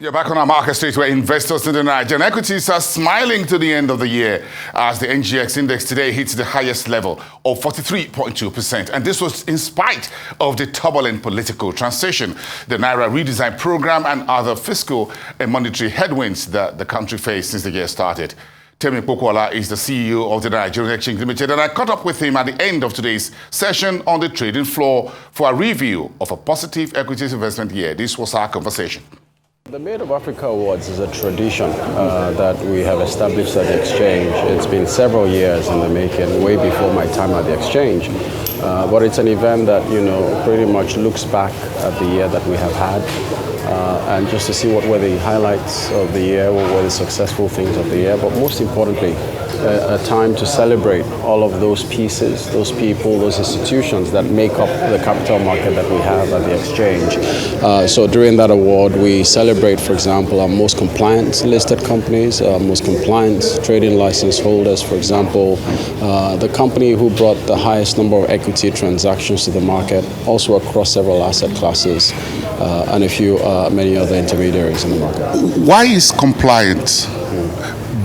You're back on our market stage where investors in the Nigerian equities are smiling to the end of the year as the NGX index today hits the highest level of 43.2%. And this was in spite of the turbulent political transition, the Naira redesign program and other fiscal and monetary headwinds that the country faced since the year started. Popoola is the CEO of the Nigerian Exchange Limited, and I caught up with him at the end of today's session on the trading floor for a review of a positive equities investment year. This was our conversation. The Made of Africa Awards is a tradition that we have established at the exchange. It's been several years in the making, way before my time at the exchange. But it's an event that, pretty much looks back at the year that we have had and just to see what were the highlights of the year, what were the successful things of the year, but most importantly, a time to celebrate all of those pieces, those people, those institutions that make up the capital market that we have at the exchange. So during that award, we celebrate, for example, our most compliant listed companies, our most compliant trading license holders, for example, the company who brought the highest number of equity transactions to the market, also across several asset classes, and many other intermediaries in the market. Why is compliance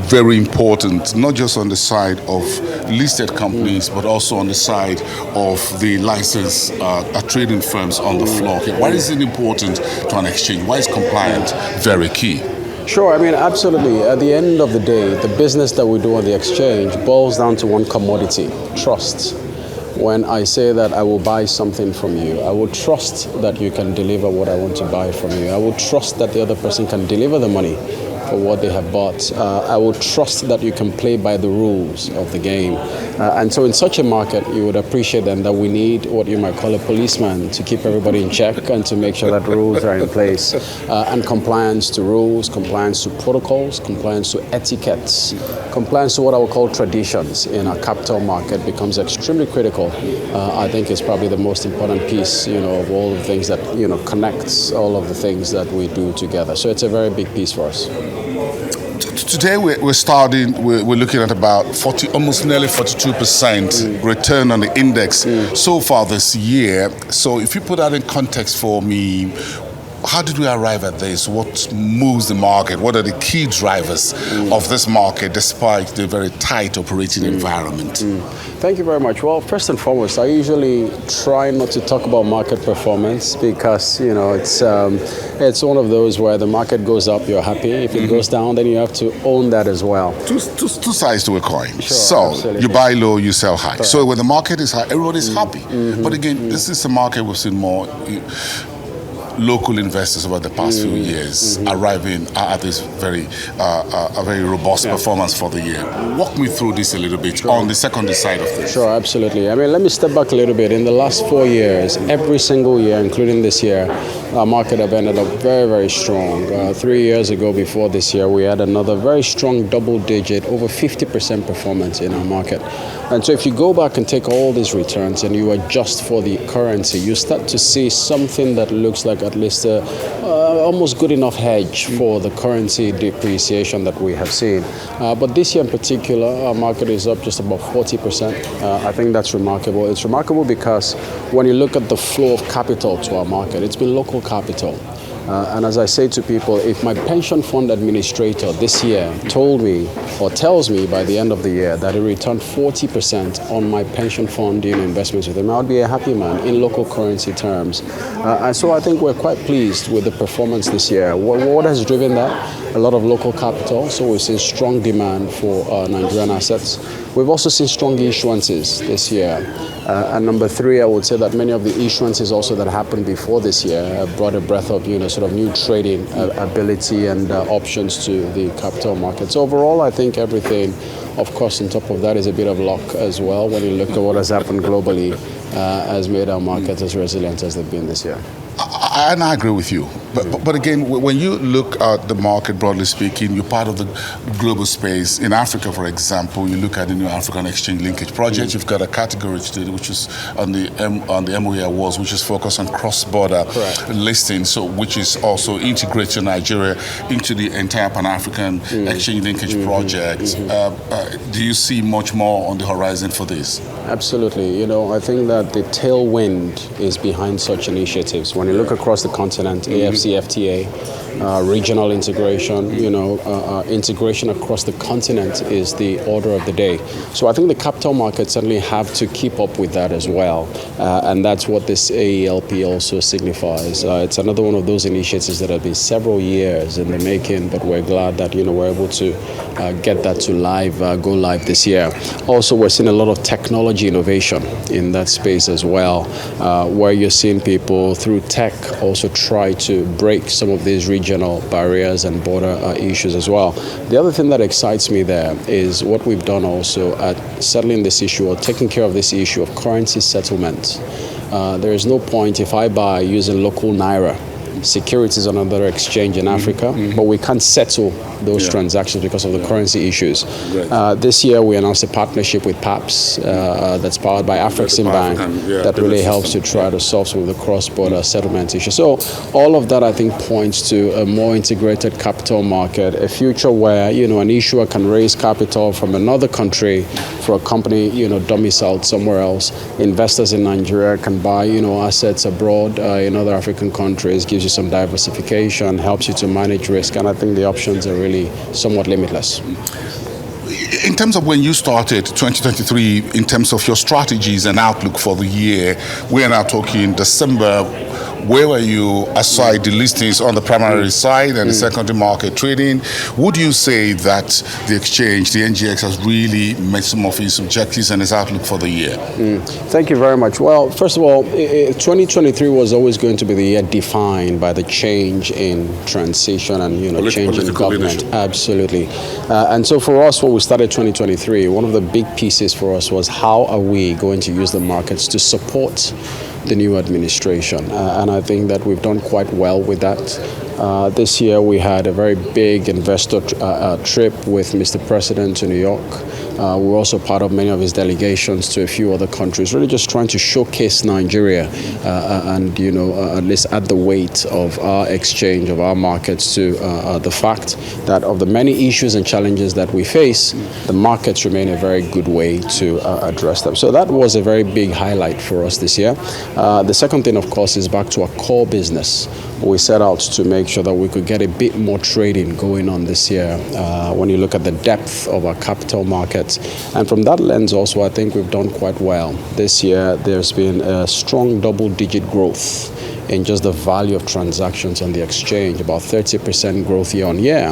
very important, not just on the side of listed companies, but also on the side of the licensed trading firms on the floor? Why is it important to an exchange? Why is compliance very key? Sure, absolutely. At the end of the day, the business that we do on the exchange boils down to one commodity: trust. When I say that I will buy something from you, I will trust that you can deliver what I want to buy from you. I will trust that the other person can deliver the money for what they have bought. I will trust that you can play by the rules of the game. And so in such a market, you would appreciate then that we need what you might call a policeman to keep everybody in check and to make sure that rules are in place. And compliance to rules, compliance to protocols, compliance to etiquettes, compliance to what I would call traditions in a capital market becomes extremely critical. I think it's probably the most important piece, of all the things that, connects all of the things that we do together. So it's a very big piece for us. Today we're looking at about almost nearly 42% return on the index so far this year. So if you put that in context for me, how did we arrive at this? What moves the market? What are the key drivers of this market despite the very tight operating environment? Thank you very much. Well, first and foremost, I usually try not to talk about market performance because, it's one of those where the market goes up, you're happy. If it goes down, then you have to own that as well. Two sides to a coin. Sure, so absolutely. You buy low, you sell high. Correct. So when the market is high, everybody's happy. But again, this is a market we've seen more local investors over the past few years arriving at this very robust performance for the year. Walk me through this a little bit on the secondary side of things. Sure, absolutely. Let me step back a little bit. In the last 4 years, every single year, including this year, our market have ended up very, very strong. 3 years ago, before this year, we had another very strong double-digit, over 50% performance in our market. And so if you go back and take all these returns and you adjust for the currency, you start to see something that looks like at least almost good enough hedge for the currency depreciation that we have seen. But this year in particular, our market is up just about 40%. I think that's remarkable. It's remarkable because when you look at the flow of capital to our market, it's been local capital. And as I say to people, if my pension fund administrator this year told me or tells me by the end of the year that he returned 40% on my pension fund investments with him, I would be a happy man in local currency terms. And so I think we're quite pleased with the performance this year. What has driven that? A lot of local capital. So we've seen strong demand for Nigerian assets. We've also seen strong issuances this year. And number three, I would say that many of the issuances also that happened before this year brought a breath of, sort of new trading ability and options to the capital markets. Overall, I think everything, of course, on top of that is a bit of luck as well. When you look at what has happened globally, has made our markets as resilient as they've been this year. And I agree with you. But again, when you look at the market, broadly speaking, you're part of the global space. In Africa, for example, you look at the new African Exchange Linkage project. You've got a category today, which is on the MOE Awards, which is focused on cross-border listing, so which is also integrating Nigeria into the entire Pan-African Exchange Linkage project. Do you see much more on the horizon for this? Absolutely. I think that the tailwind is behind such initiatives. When you look across the continent, AFCFTA, regional integration, integration across the continent is the order of the day. So I think the capital markets certainly have to keep up with that as well. And that's what this AELP also signifies. It's another one of those initiatives that have been several years in the making, but we're glad that, we're able to get that to go live this year. Also, we're seeing a lot of technology innovation in that space as well, where you're seeing people through tech also try to break some of these regional barriers and border issues as well. The other thing that excites me there is what we've done also at settling this issue or taking care of this issue of currency settlement. There is no point if I buy using local naira securities on another exchange in Africa, but we can't settle those transactions because of the currency issues. This year we announced a partnership with PAPS that's powered by Afrexim Bank that really helps to try to solve some of the cross-border settlement issues. So all of that I think points to a more integrated capital market, a future where an issuer can raise capital from another country for a company domiciled somewhere else. Investors in Nigeria can buy assets abroad in other African countries, gives you some diversification, helps you to manage risk, and I think the options are really somewhat limitless. In terms of when you started 2023, in terms of your strategies and outlook for the year, we are now talking December. Where were you aside the listings on the primary side and the secondary market trading? Would you say that the exchange, the NGX, has really met some of its objectives and its outlook for the year? Thank you very much. Well, first of all, 2023 was always going to be the year defined by the change in transition and change in government. Leadership. Absolutely. And so for us, when we started 2023, one of the big pieces for us was how are we going to use the markets to support the new administration, and I think that we've done quite well with that. This year we had a very big investor trip with Mr. President to New York. We're also part of many of his delegations to a few other countries, really just trying to showcase Nigeria and, at least add the weight of our exchange, of our markets to the fact that of the many issues and challenges that we face, the markets remain a very good way to address them. So that was a very big highlight for us this year. The second thing, of course, is back to our core business. We set out to make sure that we could get a bit more trading going on this year when you look at the depth of our capital markets. And from that lens also, I think we've done quite well. This year, there's been a strong double-digit growth in just the value of transactions on the exchange, about 30% growth year on year,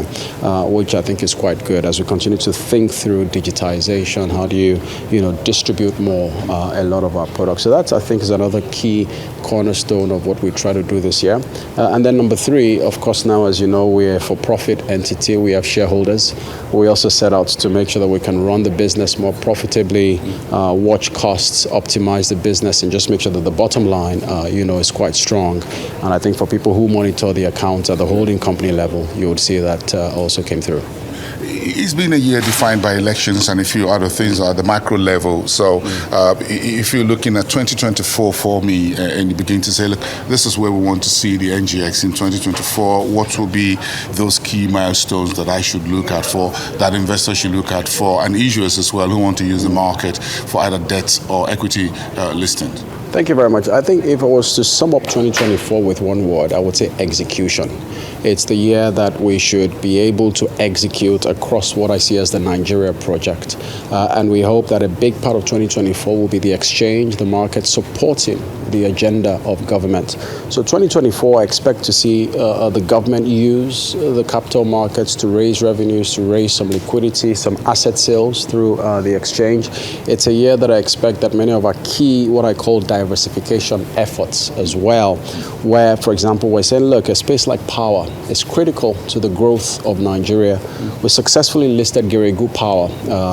which I think is quite good as we continue to think through digitization. How do you, distribute more a lot of our products? So that I think is another key cornerstone of what we try to do this year. And then number three, of course, now as you know, we're a for-profit entity. We have shareholders. We also set out to make sure that we can run the business more profitably, watch costs, optimize the business, and just make sure that the bottom line, is quite strong. And I think for people who monitor the accounts at the holding company level, you would see that also came through. It's been a year defined by elections and a few other things at the macro level. So if you're looking at 2024 for me and you begin to say, look, this is where we want to see the NGX in 2024, what will be those key milestones that I should look at for, that investors should look at for, and issuers as well who want to use the market for either debt or equity listings? Thank you very much. I think if I was to sum up 2024 with one word, I would say execution. It's the year that we should be able to execute across what I see as the Nigeria project. And we hope that a big part of 2024 will be the exchange, the market supporting the agenda of government. So 2024, I expect to see the government use the capital markets to raise revenues, to raise some liquidity, some asset sales through the exchange. It's a year that I expect that many of our key, what I call diversification efforts as well, where, for example, we're saying, look, a space like power is critical to the growth of Nigeria. We successfully listed Geregu Power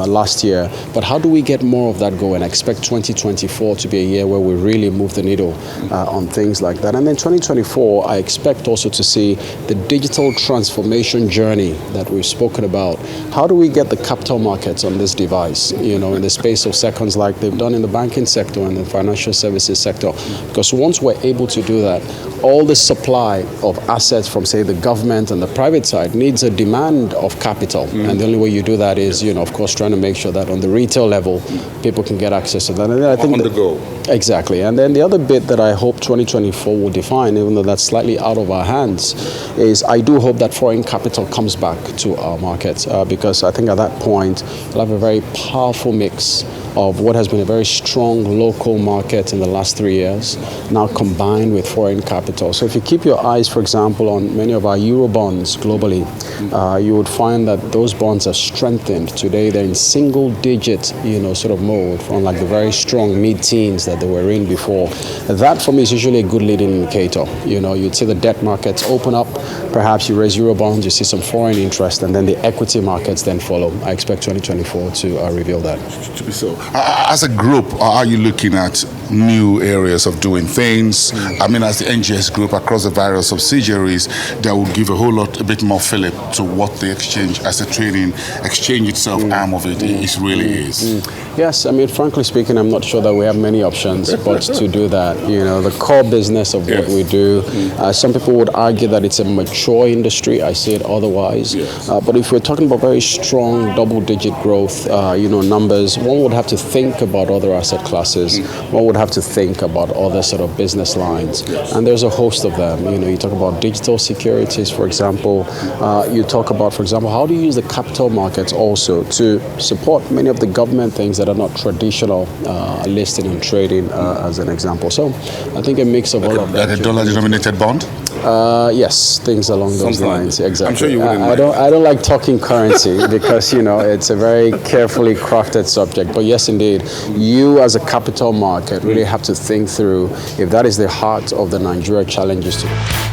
last year, but how do we get more of that going? I expect 2024 to be a year where we really move the needle on things like that. And then 2024, I expect also to see the digital transformation journey that we've spoken about. How do we get the capital markets on this device, in the space of seconds like they've done in the banking sector and the financial services sector? Because once we're able to do that, all the supply of assets from, say, the the government and the private side needs a demand of capital. And the only way you do that is, of course, trying to make sure that on the retail level, people can get access to that. And I think on the go. Exactly. And then the other bit that I hope 2024 will define, even though that's slightly out of our hands, is I do hope that foreign capital comes back to our markets, because I think at that point we'll have a very powerful mix of what has been a very strong local market in the last 3 years, now combined with foreign capital. So if you keep your eyes, for example, on many of our Eurobonds globally, you would find that those bonds are strengthened. Today they're in single-digit, sort of mode, unlike the very strong mid-teens that they were in before. That, for me, is usually a good leading indicator. You'd see the debt markets open up, perhaps you raise Eurobonds, you see some foreign interest, and then the equity markets then follow. I expect 2024 to reveal that. To be so. As a group, are you looking at new areas of doing things? I mean, as the NGX group across the various subsidiaries, that will give a bit more fillip to what the exchange, as a trading exchange itself, arm of it really is. Yes, I mean, frankly speaking, I'm not sure that we have many options but to do that. The core business of what we do. Some people would argue that it's a mature industry. I see it otherwise. But if we're talking about very strong double-digit growth, numbers, one would have to think about other asset classes. One would have to think about other sort of business lines. And there's a host of them. You talk about digital securities, for example. You talk about, for example, how do you use the capital markets also to support many of the government things that are not traditional, listing and trading, as an example. So I think a mix of all of that. Like a dollar-denominated bond? Yes, things along those lines. Exactly. I'm sure you wouldn't I don't like talking currency because it's a very carefully crafted subject. But yes, indeed, you as a capital market really have to think through if that is the heart of the Nigeria challenges today.